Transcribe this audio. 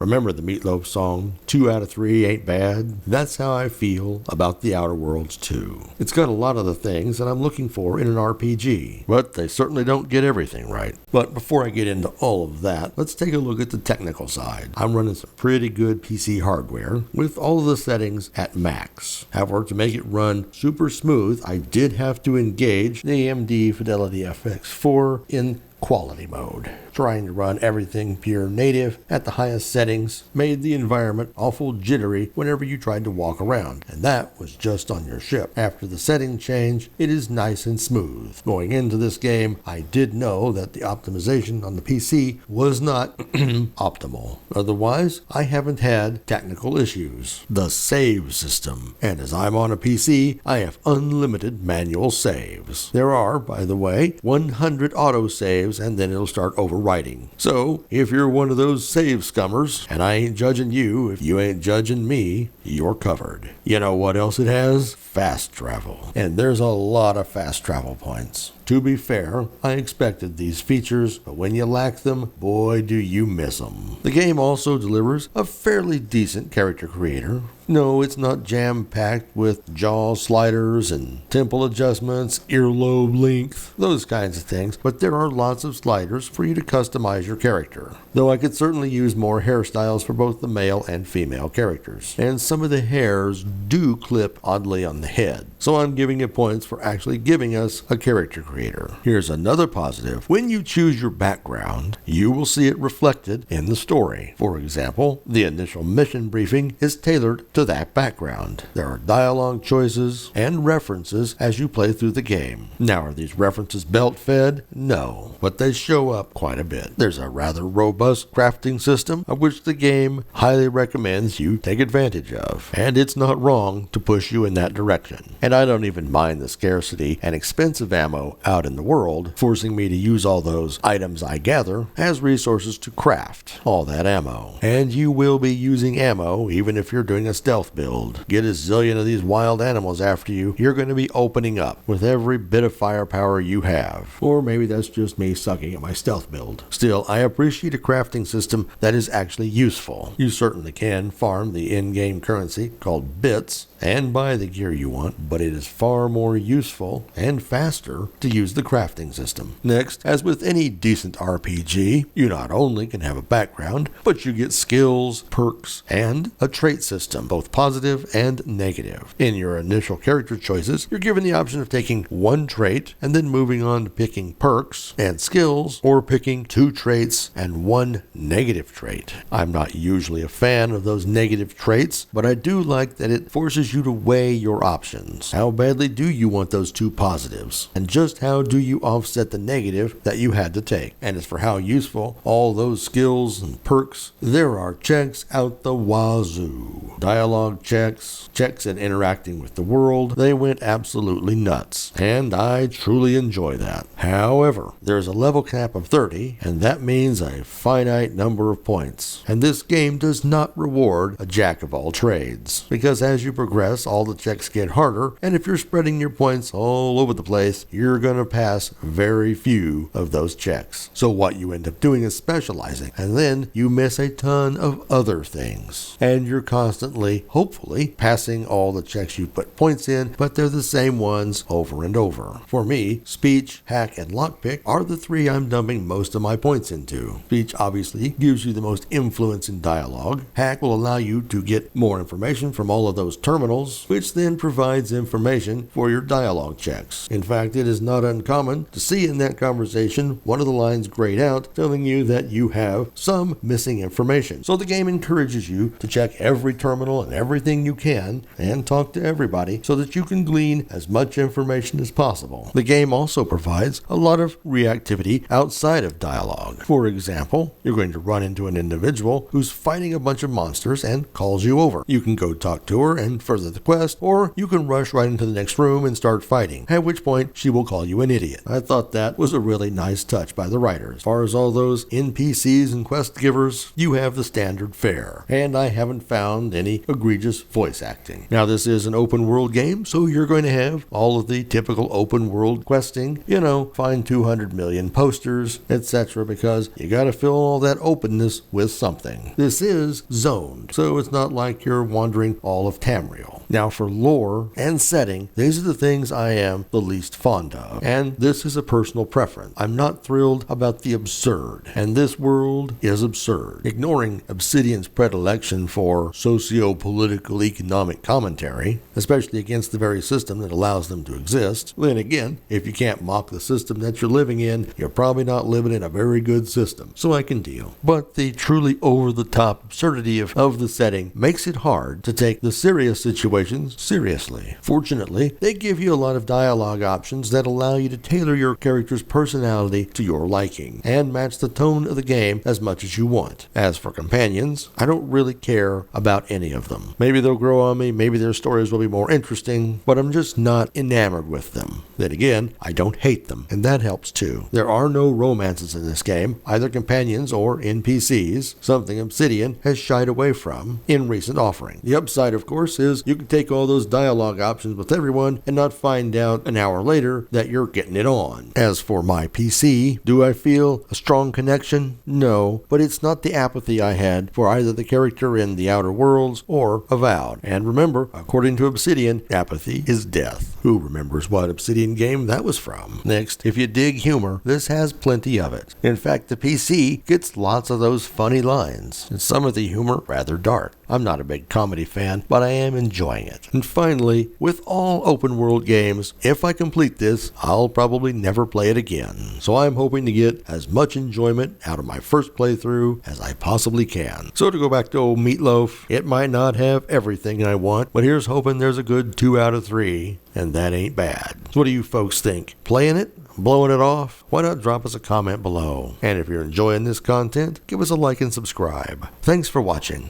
Remember the Meatloaf song, 2 out of 3 ain't bad? That's how I feel about The Outer Worlds 2. It's got a lot of the things that I'm looking for in an RPG, but they certainly don't get everything right. But before I get into all of that, let's take a look at the technical side. I'm running some pretty good PC hardware with all of the settings at max. However, to make it run super smooth, I did have to engage the AMD Fidelity FX4 in quality mode. Trying to run everything pure native at the highest settings made the environment awful jittery whenever you tried to walk around, and that was just on your ship. After the setting change, it is nice and smooth. Going into this game, I did know that the optimization on the PC was not optimal. Otherwise, I haven't had technical issues. The save system. And as I'm on a PC, I have unlimited manual saves. There are, by the way, 100 autosaves, and then it'll start overwriting. So, if you're one of those save scummers, and I ain't judging you, if you ain't judging me, you're covered. You know what else it has? Fast travel. And there's a lot of fast travel points. To be fair, I expected these features, but when you lack them, boy do you miss them. The game also delivers a fairly decent character creator. No, it's not jam-packed with jaw sliders and temple adjustments, earlobe length, those kinds of things, but there are lots of sliders for you to customize your character. Though I could certainly use more hairstyles for both the male and female characters. And some of the hairs do clip oddly on the head. So I'm giving it points for actually giving us a character creator. Here's another positive. When you choose your background, you will see it reflected in the story. For example, the initial mission briefing is tailored to that background. There are dialogue choices and references as you play through the game. Now, are these references belt-fed? No, but they show up quite a bit. There's a rather robust crafting system of which the game highly recommends you take advantage of, and it's not wrong to push you in that direction. And I don't even mind the scarcity and expensive ammo out in the world, forcing me to use all those items I gather as resources to craft all that ammo. And you will be using ammo even if you're doing a stealth build. Get a zillion of these wild animals after you, you're going to be opening up with every bit of firepower you have. Or maybe that's just me sucking at my stealth build. Still, I appreciate a crafting system that is actually useful. You certainly can farm the in-game currency called bits and buy the gear you want, but it is far more useful and faster to use the crafting system. Next, as with any decent RPG, you not only can have a background, but you get skills, perks, and a trait system, both positive and negative. In your initial character choices, you're given the option of taking one trait and then moving on to picking perks and skills, or picking 2 traits and 1 negative trait. I'm not usually a fan of those negative traits, but I do like that it forces you to weigh your options. How badly do you want those 2 positives? And just how do you offset the negative that you had to take? And as for how useful all those skills and perks, there are checks out the wazoo. Dialogue checks, checks in interacting with the world, they went absolutely nuts. And I truly enjoy that. However, there's a level cap of 30, and that means a finite number of points. And this game does not reward a jack of all trades, because as you progress, all the checks get harder, and if you're spreading your points all over the place, you're going to pass very few of those checks. So what you end up doing is specializing, and then you miss a ton of other things. And you're constantly, hopefully, passing all the checks you put points in, but they're the same ones over and over. For me, speech, hack, and lockpick are the 3 I'm dumping most of my points into. Speech obviously gives you the most influence in dialogue. Hack will allow you to get more information from all of those terminals, which then provides information for your dialogue checks. In fact, it is not uncommon to see in that conversation one of the lines grayed out, telling you that you have some missing information. So the game encourages you to check every terminal and everything you can, and talk to everybody so that you can glean as much information as possible. The game also provides a lot of reactivity outside of dialogue. For example, you're going to run into an individual who's fighting a bunch of monsters and calls you over. You can go talk to her and further the quest, or you can rush right into the next room and start fighting, at which point she will call you an idiot. I thought that was a really nice touch by the writers. As far as all those NPCs and quest givers, you have the standard fare, and I haven't found any egregious voice acting. Now, this is an open world game, so you're going to have all of the typical open world questing, find 200 million posters, etc., because you gotta fill all that openness with something. This is zoned, so it's not like you're wandering all of Tamriel. Now, for lore and setting, these are the things I am the least fond of, and this is a personal preference. I'm not thrilled about the absurd, and this world is absurd. Ignoring Obsidian's predilection for socio-political economic commentary, especially against the very system that allows them to exist, then again, if you can't mock the system that you're living in, you're probably not living in a very good system, so I can deal. But the truly over-the-top absurdity of the setting makes it hard to take the serious situations seriously. Fortunately, they give you a lot of dialogue options that allow you to tailor your character's personality to your liking, and match the tone of the game as much as you want. As for companions, I don't really care about any of them. Maybe they'll grow on me, maybe their stories will be more interesting, but I'm just not enamored with them. Then again, I don't hate them, and that helps too. There are no romances in this game, either companions or NPCs, something Obsidian has shied away from in recent offerings. The upside, of course, is you can take all those dialogue options with everyone and not find out an hour later that you're getting it on. As for my PC, do I feel a strong connection? No, but it's not the apathy I had for either the character in The Outer Worlds or Avowed. And remember, according to Obsidian, apathy is death. Who remembers what Obsidian game that was from? Next, if you dig humor, this has plenty of it. In fact, the PC gets lots of those funny lines, and some of the humor rather dark. I'm not a big comedy fan, but I am enjoying it. And finally, with all open world games, if I complete this, I'll probably never play it again. So I'm hoping to get as much enjoyment out of my first playthrough as I possibly can. So to go back to old Meatloaf, it might not have everything I want, but here's hoping there's a good 2 out of 3, and that ain't bad. So what do you folks think? Playing it? Blowing it off? Why not drop us a comment below? And if you're enjoying this content, give us a like and subscribe. Thanks for watching.